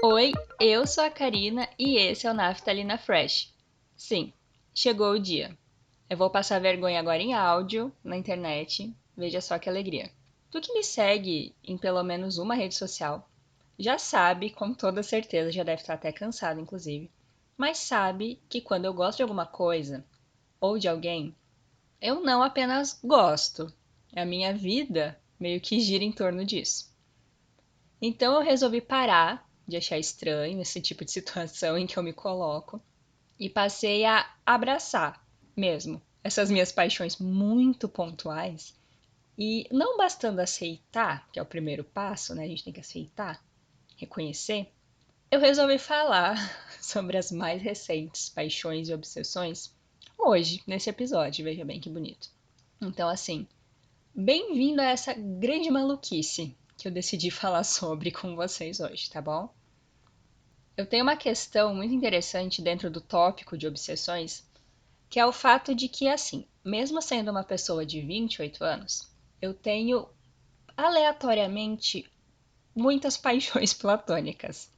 Oi, eu sou a Karina e esse é o Naftalina Fresh. Sim, chegou o dia. Eu vou passar vergonha agora em áudio, na internet. Veja só que alegria. Tu que me segue em pelo menos uma rede social, já sabe, com toda certeza, já deve estar até cansado, inclusive, mas sabe que quando eu gosto de alguma coisa ou de alguém, eu não apenas gosto. A minha vida meio que gira em torno disso. Então eu resolvi parar de achar estranho esse tipo de situação em que eu me coloco e passei a abraçar mesmo essas minhas paixões muito pontuais e não bastando aceitar, que é o primeiro passo, né? A gente tem que aceitar, reconhecer. Eu resolvi falar sobre as mais recentes paixões e obsessões hoje, nesse episódio. Veja bem que bonito. Então, assim, bem-vindo a essa grande maluquice que eu decidi falar sobre com vocês hoje, tá bom? Eu tenho uma questão muito interessante dentro do tópico de obsessões, que é o fato de que, assim, mesmo sendo uma pessoa de 28 anos, eu tenho aleatoriamente muitas paixões platônicas.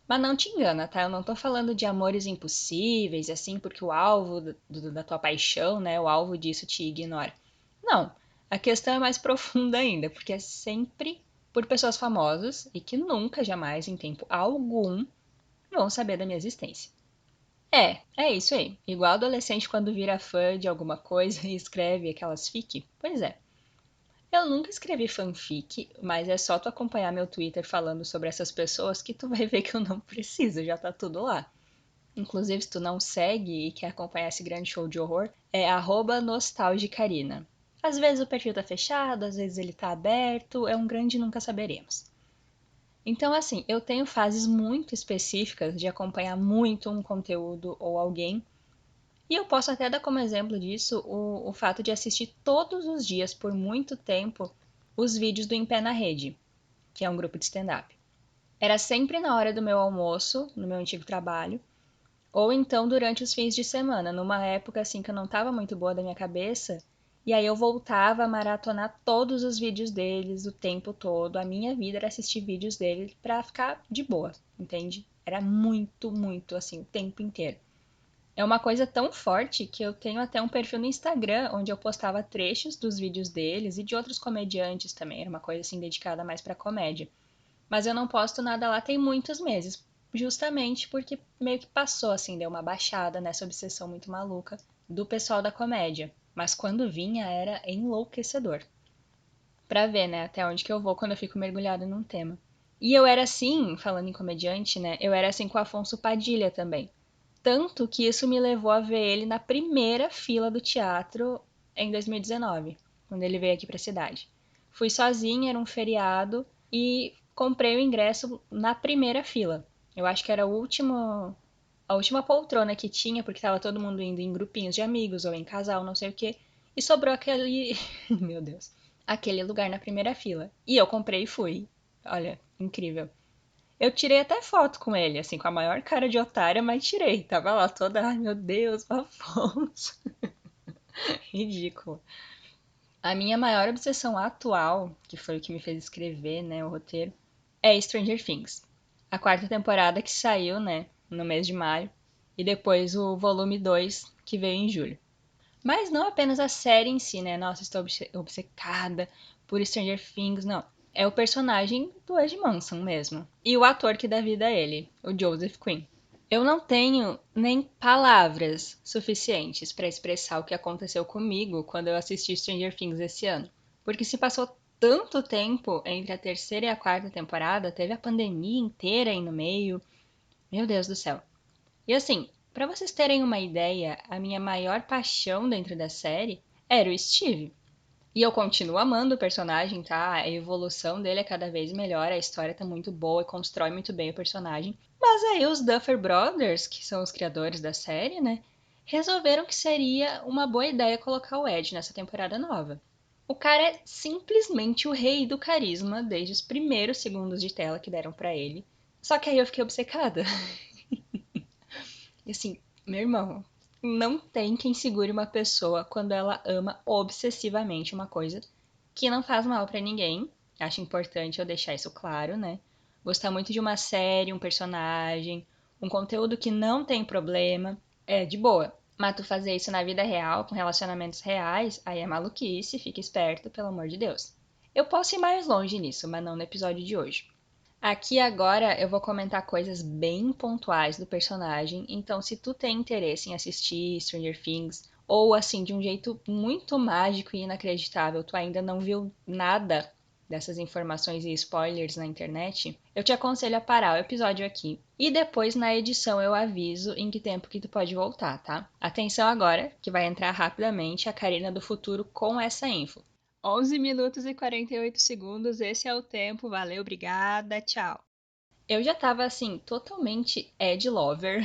Mas não te engana, tá? Eu não tô falando de amores impossíveis, assim, porque o alvo da tua paixão, né? O alvo disso te ignora. Não. A questão é mais profunda ainda, porque é sempre por pessoas famosas e que nunca, jamais, em tempo algum, vão saber da minha existência. É isso aí. Igual adolescente quando vira fã de alguma coisa e escreve aquelas fic. Pois é. Eu nunca escrevi fanfic, mas é só tu acompanhar meu Twitter falando sobre essas pessoas que tu vai ver que eu não preciso, já tá tudo lá. Inclusive, se tu não segue e quer acompanhar esse grande show de horror, é @nostalgicarina. Às vezes o perfil tá fechado, às vezes ele tá aberto, é um grande nunca saberemos. Então, assim, eu tenho fases muito específicas de acompanhar muito um conteúdo ou alguém, e eu posso até dar como exemplo disso o fato de assistir todos os dias por muito tempo os vídeos do Em Pé na Rede, que é um grupo de stand-up. Era sempre na hora do meu almoço, no meu antigo trabalho, ou então durante os fins de semana, numa época assim que eu não estava muito boa da minha cabeça, e aí eu voltava a maratonar todos os vídeos deles o tempo todo. A minha vida era assistir vídeos dele pra ficar de boa, entende? Era muito, muito assim, o tempo inteiro. É uma coisa tão forte que eu tenho até um perfil no Instagram onde eu postava trechos dos vídeos deles e de outros comediantes também. Era uma coisa assim dedicada mais pra comédia. Mas eu não posto nada lá tem muitos meses, justamente porque meio que passou assim, deu uma baixada nessa obsessão muito maluca do pessoal da comédia. Mas quando vinha era enlouquecedor. Pra ver, né, até onde que eu vou quando eu fico mergulhada num tema. E eu era assim, falando em comediante, né, eu era assim com o Afonso Padilha também. Tanto que isso me levou a ver ele na primeira fila do teatro em 2019, quando ele veio aqui pra cidade. Fui sozinha, era um feriado, e comprei o ingresso na primeira fila. Eu acho que era a última poltrona que tinha, porque estava todo mundo indo em grupinhos de amigos ou em casal, não sei o quê. E sobrou aquele. Meu Deus. Aquele lugar na primeira fila. E eu comprei e fui. Olha, incrível. Eu tirei até foto com ele, assim, com a maior cara de otária, mas tirei. Tava lá toda, ai meu Deus, Afonso. Ridículo. A minha maior obsessão atual, que foi o que me fez escrever, né, o roteiro, é Stranger Things. A quarta temporada que saiu, né, no mês de maio, e depois o volume 2 que veio em julho. Mas não apenas a série em si, né? Nossa, estou obcecada por Stranger Things, não. É o personagem do Ed Manson mesmo. E o ator que dá vida a ele, o Joseph Quinn. Eu não tenho nem palavras suficientes para expressar o que aconteceu comigo quando eu assisti Stranger Things esse ano. Porque se passou tanto tempo entre a terceira e a quarta temporada, teve a pandemia inteira aí no meio. Meu Deus do céu. E assim, pra vocês terem uma ideia, a minha maior paixão dentro da série era o Steve. E eu continuo amando o personagem, tá? A evolução dele é cada vez melhor, a história tá muito boa e constrói muito bem o personagem. Mas aí os Duffer Brothers, que são os criadores da série, né, resolveram que seria uma boa ideia colocar o Ed nessa temporada nova. O cara é simplesmente o rei do carisma desde os primeiros segundos de tela que deram pra ele. Só que aí eu fiquei obcecada. E assim, meu irmão, não tem quem segure uma pessoa quando ela ama obsessivamente uma coisa que não faz mal pra ninguém. Acho importante eu deixar isso claro, né? Gostar muito de uma série, um personagem, um conteúdo que não tem problema, é de boa. Mas tu fazer isso na vida real, com relacionamentos reais, aí é maluquice, fica esperto, pelo amor de Deus. Eu posso ir mais longe nisso, mas não no episódio de hoje. Aqui agora eu vou comentar coisas bem pontuais do personagem, então se tu tem interesse em assistir Stranger Things, ou assim, de um jeito muito mágico e inacreditável, tu ainda não viu nada dessas informações e spoilers na internet, eu te aconselho a parar o episódio aqui e depois na edição eu aviso em que tempo que tu pode voltar, tá? Atenção agora, que vai entrar rapidamente a Karina do futuro com essa info. 11 minutos e 48 segundos, esse é o tempo. Valeu, obrigada, tchau. Eu já tava assim, totalmente Ed Lover,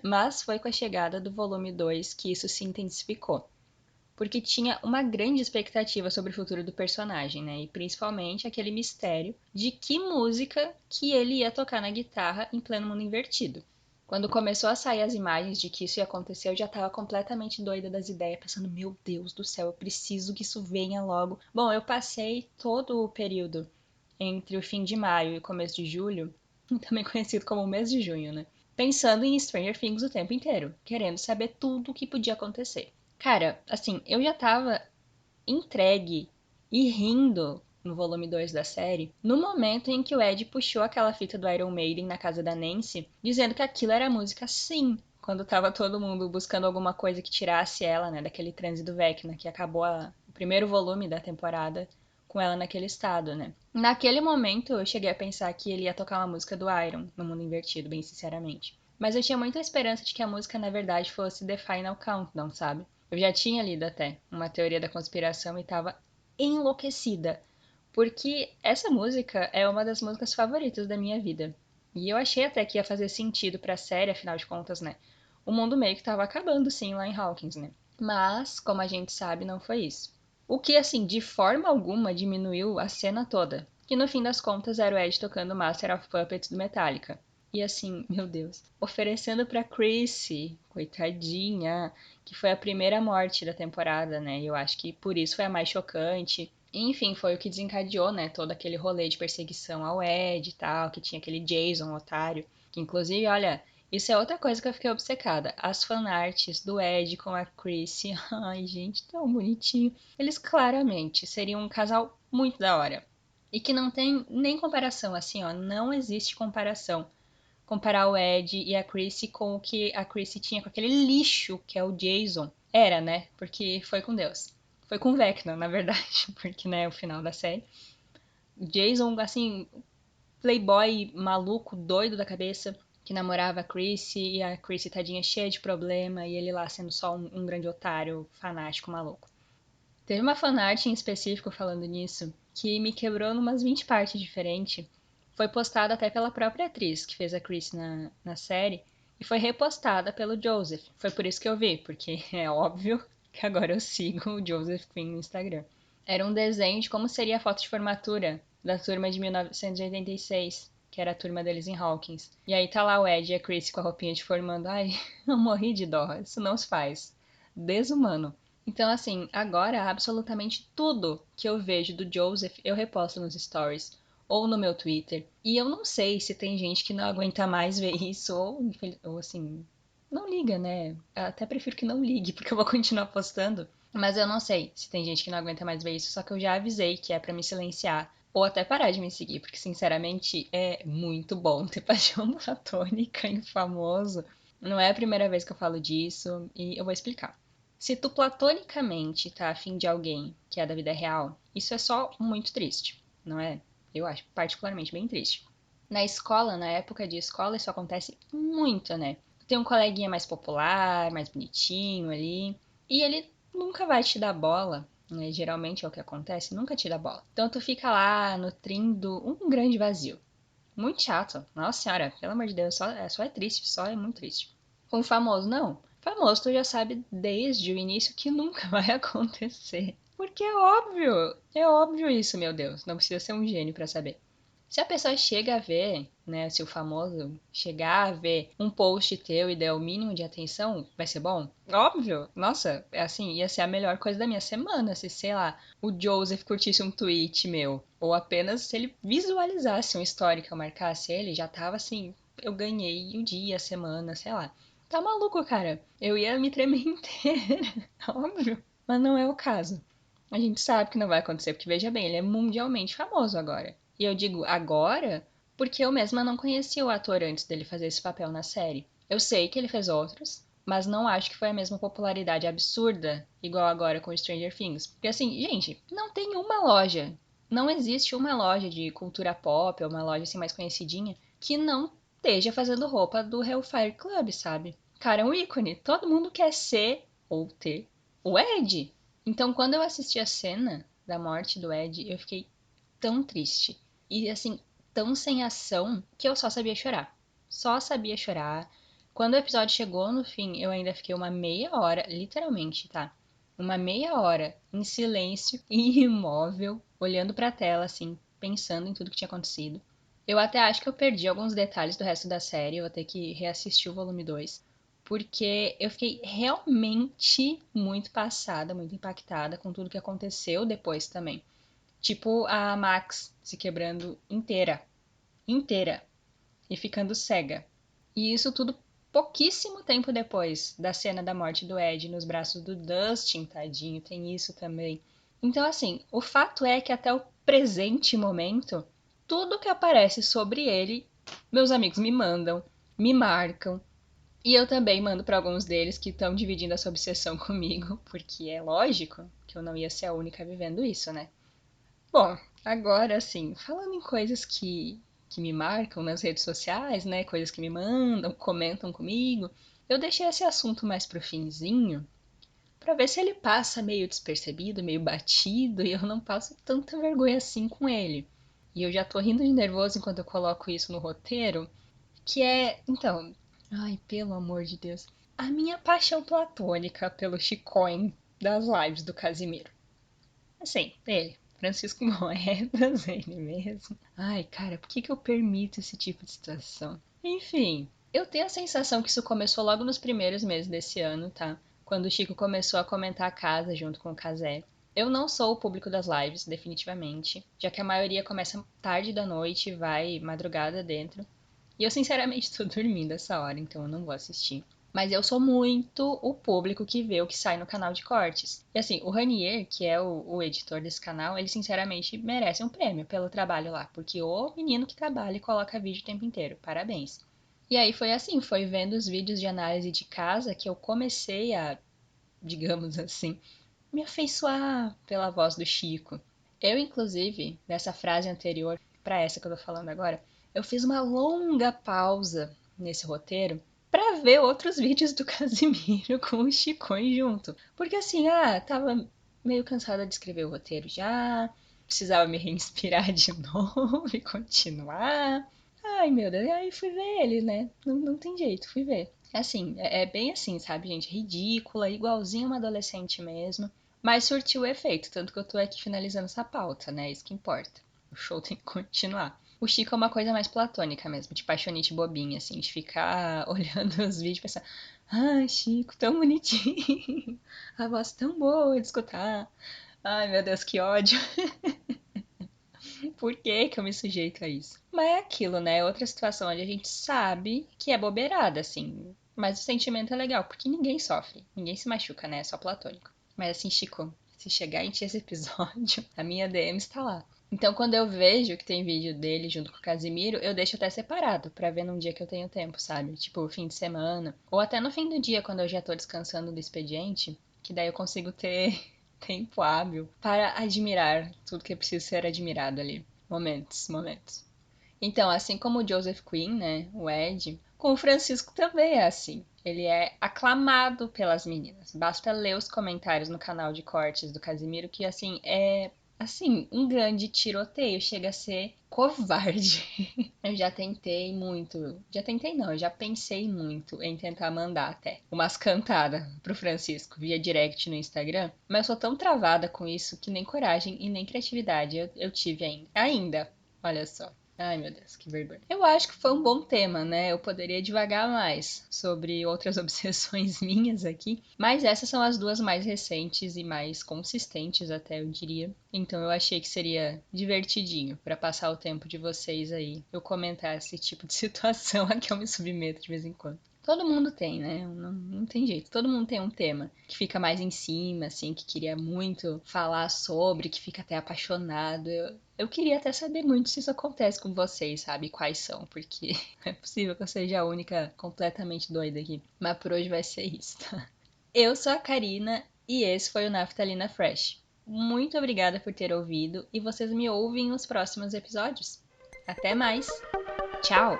mas foi com a chegada do volume 2 que isso se intensificou. Porque tinha uma grande expectativa sobre o futuro do personagem, né? E principalmente aquele mistério de que música que ele ia tocar na guitarra em pleno mundo invertido. Quando começou a sair as imagens de que isso ia acontecer, eu já estava completamente doida das ideias, pensando, meu Deus do céu, eu preciso que isso venha logo. Bom, eu passei todo o período entre o fim de maio e o começo de julho, também conhecido como o mês de junho, né? Pensando em Stranger Things o tempo inteiro, querendo saber tudo o que podia acontecer. Cara, assim, eu já tava entregue e rindo no volume 2 da série, no momento em que o Ed puxou aquela fita do Iron Maiden na casa da Nancy, dizendo que aquilo era música sim, quando tava todo mundo buscando alguma coisa que tirasse ela, né, daquele transe do Vecna, que acabou o primeiro volume da temporada com ela naquele estado, né. Naquele momento eu cheguei a pensar que ele ia tocar uma música do Iron no mundo invertido, bem sinceramente. Mas eu tinha muita esperança de que a música na verdade fosse The Final Countdown, sabe? Eu já tinha lido até uma teoria da conspiração e estava enlouquecida, porque essa música é uma das músicas favoritas da minha vida. E eu achei até que ia fazer sentido pra série, afinal de contas, né? O mundo meio que estava acabando sim lá em Hawkins, né? Mas, como a gente sabe, não foi isso. O que, assim, de forma alguma diminuiu a cena toda, que no fim das contas era o Ed tocando Master of Puppets do Metallica. E assim, meu Deus, oferecendo pra Chrissy, coitadinha, que foi a primeira morte da temporada, né? E eu acho que por isso foi a mais chocante. Enfim, foi o que desencadeou, né, todo aquele rolê de perseguição ao Ed e tal, que tinha aquele Jason, otário, que inclusive, olha, isso é outra coisa que eu fiquei obcecada. As fanarts do Ed com a Chrissy, ai gente, tão bonitinho. Eles claramente seriam um casal muito da hora. E que não tem nem comparação, assim, ó, não existe comparação comparar o Ed e a Chrissy com o que a Chrissy tinha com aquele lixo que é o Jason. Era, né? Porque foi com Deus. Foi com Vecna, na verdade, porque, né, o final da série. O Jason, assim, playboy maluco, doido da cabeça, que namorava a Chrissy, e a Chrissy tadinha cheia de problema, e ele lá sendo só um grande otário, fanático, maluco. Teve uma fanart em específico falando nisso, que me quebrou numas 20 partes diferentes. Foi postada até pela própria atriz que fez a Chris na série, e foi repostada pelo Joseph. Foi por isso que eu vi, porque é óbvio que agora eu sigo o Joseph Quinn no Instagram. Era um desenho de como seria a foto de formatura da turma de 1986, que era a turma deles em Hawkins. E aí tá lá o Ed e a Chris com a roupinha de formando. Ai, eu morri de dó, isso não se faz. Desumano. Então, assim, agora absolutamente tudo que eu vejo do Joseph eu reposto nos stories ou no meu Twitter. E eu não sei se tem gente que não aguenta mais ver isso ou assim, não liga, né? Eu até prefiro que não ligue, porque eu vou continuar postando. Mas eu não sei se tem gente que não aguenta mais ver isso, só que eu já avisei que é pra me silenciar ou até parar de me seguir, porque sinceramente é muito bom ter paixão platônica em famoso. Não é a primeira vez que eu falo disso e eu vou explicar. Se tu platonicamente tá afim de alguém que é da vida real, isso é só muito triste, não é? Eu acho particularmente bem triste. Na escola, na época de escola, isso acontece muito, né? Tem um coleguinha mais popular, mais bonitinho ali, e ele nunca vai te dar bola, né? Geralmente é o que acontece, nunca te dá bola. Então tu fica lá nutrindo um grande vazio. Muito chato. Nossa senhora, pelo amor de Deus, só é triste, só é muito triste. Com o famoso, não. Famoso, tu já sabe desde o início que nunca vai acontecer. Porque é óbvio isso, meu Deus. Não precisa ser um gênio pra saber. Se a pessoa chega a ver, né, se o famoso chegar a ver um post teu e der o mínimo de atenção, vai ser bom? Óbvio! Nossa, assim, ia ser a melhor coisa da minha semana se, sei lá, o Joseph curtisse um tweet meu. Ou apenas se ele visualizasse um story que eu marcasse ele, já tava assim, eu ganhei o dia, a semana, sei lá. Tá maluco, cara? Eu ia me tremer inteira, óbvio. Mas não é o caso. A gente sabe que não vai acontecer, porque veja bem, ele é mundialmente famoso agora. E eu digo agora porque eu mesma não conhecia o ator antes dele fazer esse papel na série. Eu sei que ele fez outros, mas não acho que foi a mesma popularidade absurda, igual agora com Stranger Things. Porque assim, gente, não tem uma loja, não existe uma loja de cultura pop ou uma loja assim mais conhecidinha que não esteja fazendo roupa do Hellfire Club, sabe? Cara, é um ícone. Todo mundo quer ser ou ter o Ed. Então, quando eu assisti a cena da morte do Ed, eu fiquei tão triste. E assim, tão sem ação que eu só sabia chorar. Só sabia chorar. Quando o episódio chegou no fim, eu ainda fiquei uma meia hora, literalmente, tá? Uma meia hora em silêncio e imóvel, olhando pra tela, assim, pensando em tudo que tinha acontecido. Eu até acho que eu perdi alguns detalhes do resto da série, eu vou ter que reassistir o volume 2 porque eu fiquei realmente muito passada, muito impactada com tudo que aconteceu depois também. Tipo a Max se quebrando inteira, inteira, e ficando cega. E isso tudo pouquíssimo tempo depois da cena da morte do Ed nos braços do Dustin, tadinho, tem isso também. Então, assim, o fato é que até o presente momento, tudo que aparece sobre ele, meus amigos me mandam, me marcam, e eu também mando para alguns deles que estão dividindo essa obsessão comigo, porque é lógico que eu não ia ser a única vivendo isso, né? Bom, agora assim, falando em coisas que me marcam nas redes sociais, né? Coisas que me mandam, comentam comigo, eu deixei esse assunto mais pro finzinho, pra ver se ele passa meio despercebido, meio batido, e eu não passo tanta vergonha assim com ele. E eu já tô rindo de nervoso enquanto eu coloco isso no roteiro, que é, então, ai, pelo amor de Deus, a minha paixão platônica pelo Chicoin das lives do Casimiro. Assim, ele, Francisco Moedas, ele mesmo. Ai, cara, por que que eu permito esse tipo de situação? Enfim, eu tenho a sensação que isso começou logo nos primeiros meses desse ano, tá? Quando o Chico começou a comentar a casa junto com o Casé. Eu não sou o público das lives, definitivamente, já que a maioria começa tarde da noite e vai madrugada dentro. E eu, sinceramente, tô dormindo essa hora, então eu não vou assistir. Mas eu sou muito o público que vê o que sai no canal de cortes. E assim, o Ranier, que é o editor desse canal, ele sinceramente merece um prêmio pelo trabalho lá. Porque o menino que trabalha e coloca vídeo o tempo inteiro. Parabéns. E aí foi assim, foi vendo os vídeos de análise de casa que eu comecei a, digamos assim, me afeiçoar pela voz do Chico. Eu, inclusive, nessa frase anterior para essa que eu tô falando agora, eu fiz uma longa pausa nesse roteiro para ver outros vídeos do Casimiro com o Chicões junto. Porque assim, tava meio cansada de escrever o roteiro já, precisava me reinspirar de novo e continuar. Ai, meu Deus, e aí fui ver ele, né? Não tem jeito, fui ver. Assim, é bem assim, sabe, gente? Ridícula, igualzinho uma adolescente mesmo. Mas surtiu o efeito, tanto que eu tô aqui finalizando essa pauta, né? Isso que importa. O show tem que continuar. O Chico é uma coisa mais platônica mesmo, de paixonite bobinha, assim, de ficar olhando os vídeos e pensar, ai, Chico, tão bonitinho, a voz tão boa de escutar. Ai, meu Deus, que ódio. Por que que eu me sujeito a isso? Mas é aquilo, né? É outra situação onde a gente sabe que é bobeirada, assim. Mas o sentimento é legal, porque ninguém sofre, ninguém se machuca, né? É só platônico. Mas assim, Chico, se chegar em ti esse episódio, a minha DM está lá. Então, quando eu vejo que tem vídeo dele junto com o Casimiro, eu deixo até separado, pra ver num dia que eu tenho tempo, sabe? Tipo, fim de semana. Ou até no fim do dia, quando eu já tô descansando do expediente, que daí eu consigo ter tempo hábil para admirar tudo que precisa ser admirado ali. Momentos, momentos. Então, assim como o Joseph Quinn, né, o Ed, com o Francisco também é assim. Ele é aclamado pelas meninas. Basta ler os comentários no canal de cortes do Casimiro que assim é assim, um grande tiroteio, chega a ser covarde. Eu já tentei muito, já tentei não, eu já pensei muito em tentar mandar até umas cantadas pro Francisco via direct no Instagram, mas eu sou tão travada com isso que nem coragem e nem criatividade eu tive ainda. Ainda, olha só. Ai, meu Deus, que vergonha. Eu acho que foi um bom tema, né? Eu poderia divagar mais sobre outras obsessões minhas aqui, mas essas são as duas mais recentes e mais consistentes, até eu diria. Então eu achei que seria divertidinho para passar o tempo de vocês aí, eu comentar esse tipo de situação a que eu me submeto de vez em quando. Todo mundo tem, né? Não tem jeito. Todo mundo tem um tema que fica mais em cima, assim, que queria muito falar sobre, que fica até apaixonado. Eu queria até saber muito se isso acontece com vocês, sabe? Quais são, porque não é possível que eu seja a única completamente doida aqui. Mas por hoje vai ser isso, tá? Eu sou a Karina e esse foi o Naftalina Fresh. Muito obrigada por ter ouvido e vocês me ouvem nos próximos episódios. Até mais! Tchau!